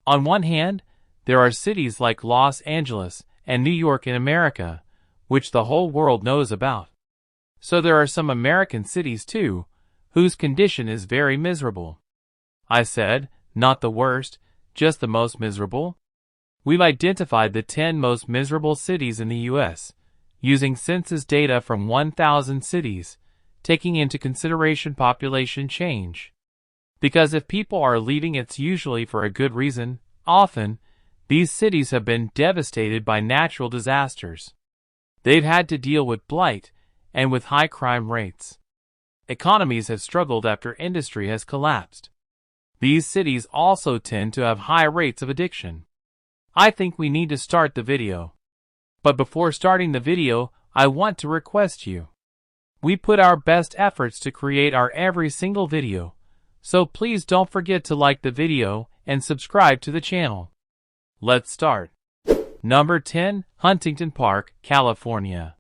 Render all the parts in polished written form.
On one hand, there are cities like Los Angeles and New York in America, which the whole world knows about. So there are some American cities too, whose condition is very miserable. I said, not the worst, just the most miserable. We've identified the 10 most miserable cities in the U.S., using census data from 1,000 cities, taking into consideration population change. Because if people are leaving, it's usually for a good reason. Often, these cities have been devastated by natural disasters. They've had to deal with blight and with high crime rates. Economies have struggled after industry has collapsed. These cities also tend to have high rates of addiction. I think we need to start the video. But before starting the video, I want to request you. We put our best efforts to create our every single video, so please don't forget to like the video and subscribe to the channel. Let's start. Number 10, Huntington Park, California.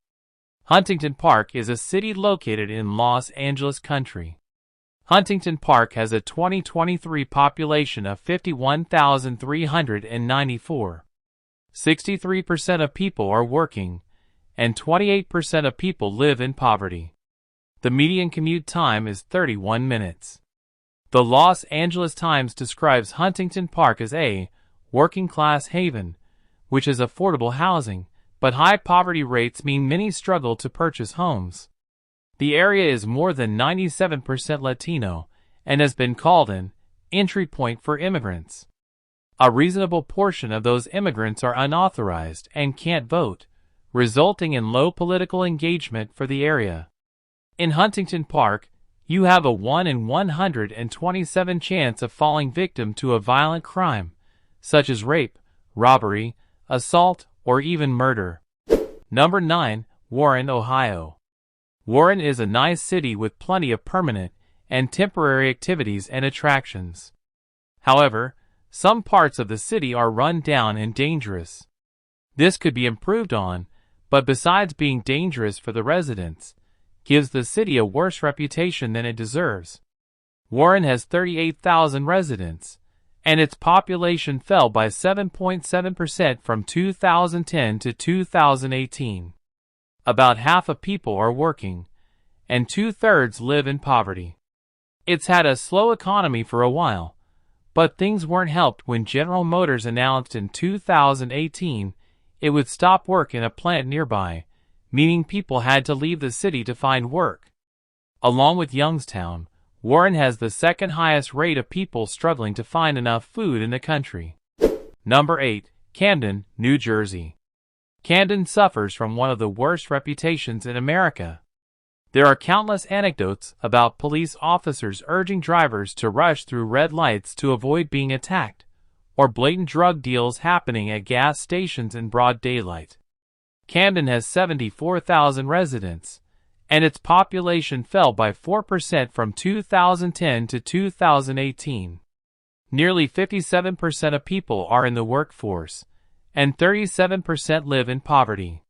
Huntington Park is a city located in Los Angeles County. Huntington Park has a 2023 population of 51,394. 63% of people are working, and 28% of people live in poverty. The median commute time is 31 minutes. The Los Angeles Times describes Huntington Park as a working-class haven, which is affordable housing, but high poverty rates mean many struggle to purchase homes. The area is more than 97% Latino and has been called an entry point for immigrants. A reasonable portion of those immigrants are unauthorized and can't vote, resulting in low political engagement for the area. In Huntington Park, you have a 1 in 127 chance of falling victim to a violent crime, such as rape, robbery, assault, or even murder. Number 9, Warren, Ohio. Warren is a nice city with plenty of permanent and temporary activities and attractions. However, some parts of the city are run down and dangerous. This could be improved on, but besides being dangerous for the residents, gives the city a worse reputation than it deserves. Warren has 38,000 residents, and its population fell by 7.7% from 2010 to 2018. About half of people are working, and 2/3 live in poverty. It's had a slow economy for a while, but things weren't helped when General Motors announced in 2018 it would stop work in a plant nearby, meaning people had to leave the city to find work. Along with Youngstown, Warren has the second highest rate of people struggling to find enough food in the country. Number 8, Camden, New Jersey. Camden suffers from one of the worst reputations in America. There are countless anecdotes about police officers urging drivers to rush through red lights to avoid being attacked, or blatant drug deals happening at gas stations in broad daylight. Camden has 74,000 residents, and its population fell by 4% from 2010 to 2018. Nearly 57% of people are in the workforce, and 37% live in poverty.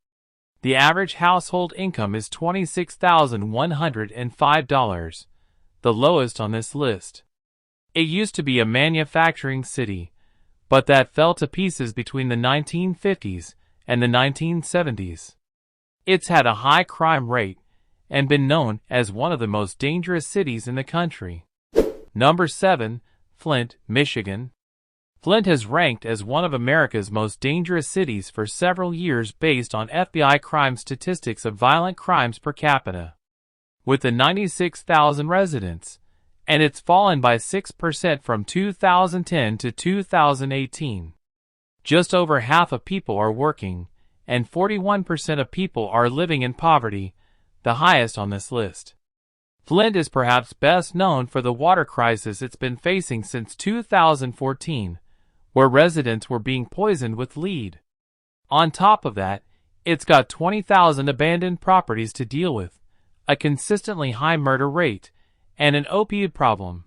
The average household income is $26,105, the lowest on this list. It used to be a manufacturing city, but that fell to pieces between the 1950s and the 1970s. It's had a high crime rate and been known as one of the most dangerous cities in the country. Number 7, Flint, Michigan. Flint has ranked as one of America's most dangerous cities for several years based on FBI crime statistics of violent crimes per capita. With the 96,000 residents, and it's fallen by 6% from 2010 to 2018. Just over half of people are working, and 41% of people are living in poverty, the highest on this list. Flint is perhaps best known for the water crisis it's been facing since 2014, where residents were being poisoned with lead. On top of that, it's got 20,000 abandoned properties to deal with, a consistently high murder rate, and an opioid problem.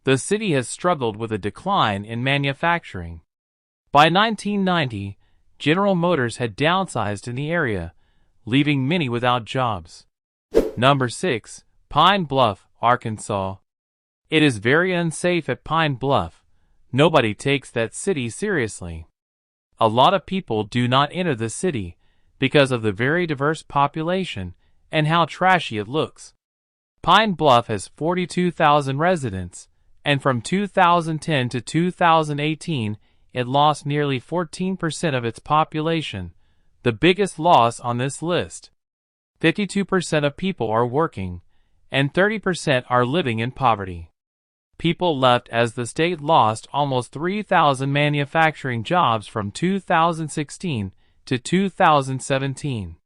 The city has struggled with a decline in manufacturing. By 1990, General Motors had downsized in the area, leaving many without jobs. Number 6, Pine Bluff, Arkansas. It is very unsafe at Pine Bluff, Nobody takes that city seriously. A lot of people do not enter the city because of the very diverse population and how trashy it looks. Pine Bluff has 42,000 residents, and from 2010 to 2018, it lost nearly 14% of its population, the biggest loss on this list. 52% of people are working, and 30% are living in poverty. People left as the state lost almost 3,000 manufacturing jobs from 2016 to 2017.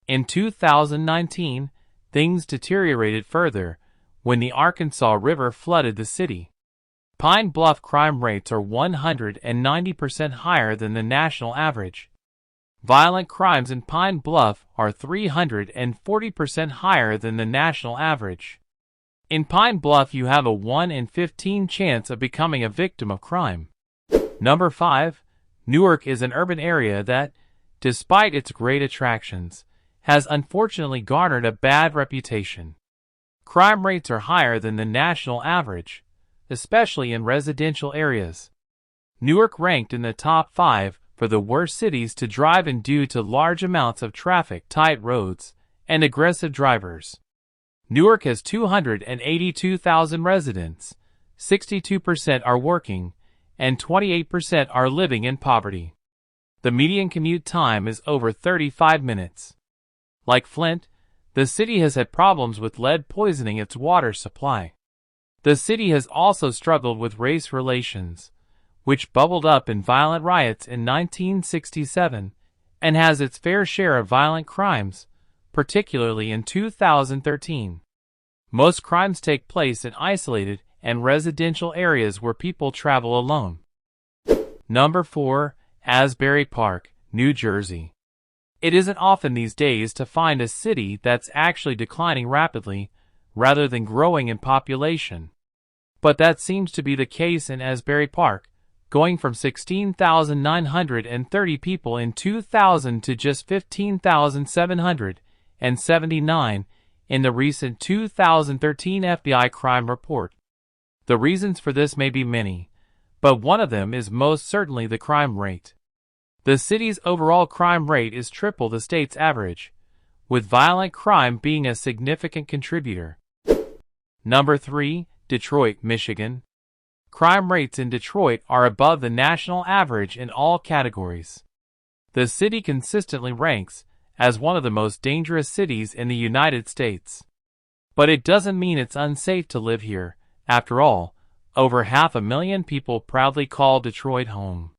In 2019, things deteriorated further when the Arkansas River flooded the city. Pine Bluff crime rates are 190% higher than the national average. Violent crimes in Pine Bluff are 340% higher than the national average. In Pine Bluff, you have a 1 in 15 chance of becoming a victim of crime. Number 5. Newark is an urban area that, despite its great attractions, has unfortunately garnered a bad reputation. Crime rates are higher than the national average, especially in residential areas. Newark ranked in the top 5 for the worst cities to drive in due to large amounts of traffic, tight roads, and aggressive drivers. Newark has 282,000 residents, 62% are working, and 28% are living in poverty. The median commute time is over 35 minutes. Like Flint, the city has had problems with lead poisoning its water supply. The city has also struggled with race relations, which bubbled up in violent riots in 1967, and has its fair share of violent crimes, particularly in 2013. Most crimes take place in isolated and residential areas where people travel alone. Number 4. Asbury Park, New Jersey. It isn't often these days to find a city that's actually declining rapidly, rather than growing in population. But that seems to be the case in Asbury Park, going from 16,930 people in 2000 to just 15,779 in the recent 2013 FBI crime report. The reasons for this may be many, but one of them is most certainly the crime rate. The city's overall crime rate is triple the state's average, with violent crime being a significant contributor. Number 3. Detroit, Michigan. Crime rates in Detroit are above the national average in all categories. The city consistently ranks as one of the most dangerous cities in the United States. But it doesn't mean it's unsafe to live here. After all, over 500,000 people proudly call Detroit home.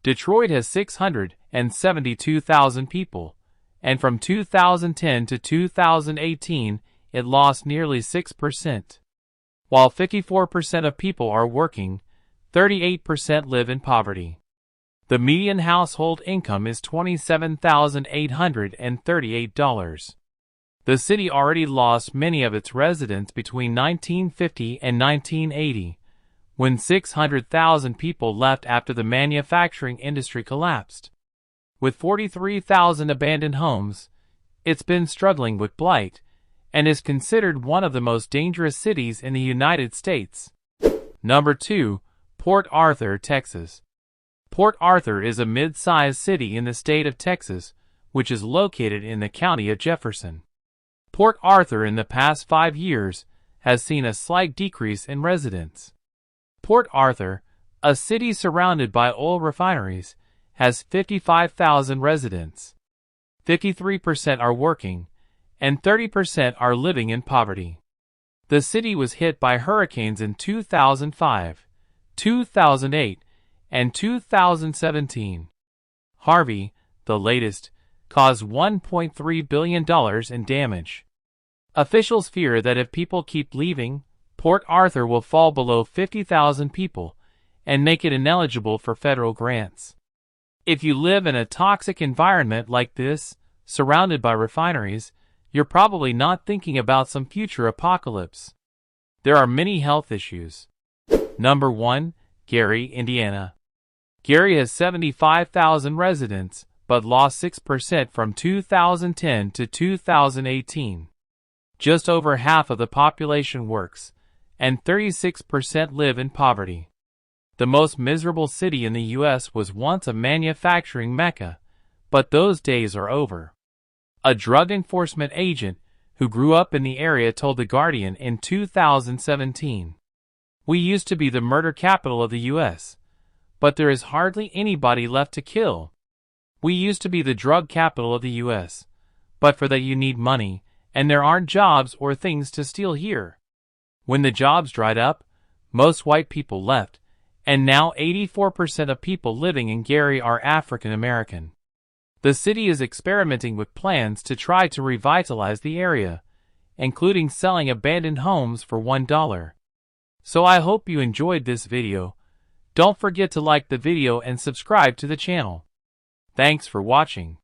Detroit has 672,000 people, and from 2010 to 2018, it lost nearly 6%. While 54% of people are working, 38% live in poverty. The median household income is $27,838. The city already lost many of its residents between 1950 and 1980, when 600,000 people left after the manufacturing industry collapsed. With 43,000 abandoned homes, it's been struggling with blight, and is considered one of the most dangerous cities in the United States. Number 2. Port Arthur, Texas. Port Arthur is a mid-sized city in the state of Texas, which is located in the county of Jefferson. Port Arthur in the past 5 years has seen a slight decrease in residents. Port Arthur, a city surrounded by oil refineries, has 55,000 residents. 53% are working, and 30% are living in poverty. The city was hit by hurricanes in 2005, 2008, and 2017. Harvey, the latest, caused $1.3 billion in damage. Officials fear that if people keep leaving, Port Arthur will fall below 50,000 people and make it ineligible for federal grants. If you live in a toxic environment like this, surrounded by refineries, you're probably not thinking about some future apocalypse. There are many health issues. Number 1. Gary, Indiana. Gary has 75,000 residents, but lost 6% from 2010 to 2018. Just over half of the population works, and 36% live in poverty. The most miserable city in the U.S. was once a manufacturing mecca, but those days are over. A drug enforcement agent who grew up in the area told The Guardian in 2017. We used to be the murder capital of the U.S., but there is hardly anybody left to kill. We used to be the drug capital of the U.S., but for that you need money, and there aren't jobs or things to steal here. When the jobs dried up, most white people left, and now 84% of people living in Gary are African American. The city is experimenting with plans to try to revitalize the area, including selling abandoned homes for $1. So I hope you enjoyed this video. Don't forget to like the video and subscribe to the channel. Thanks for watching.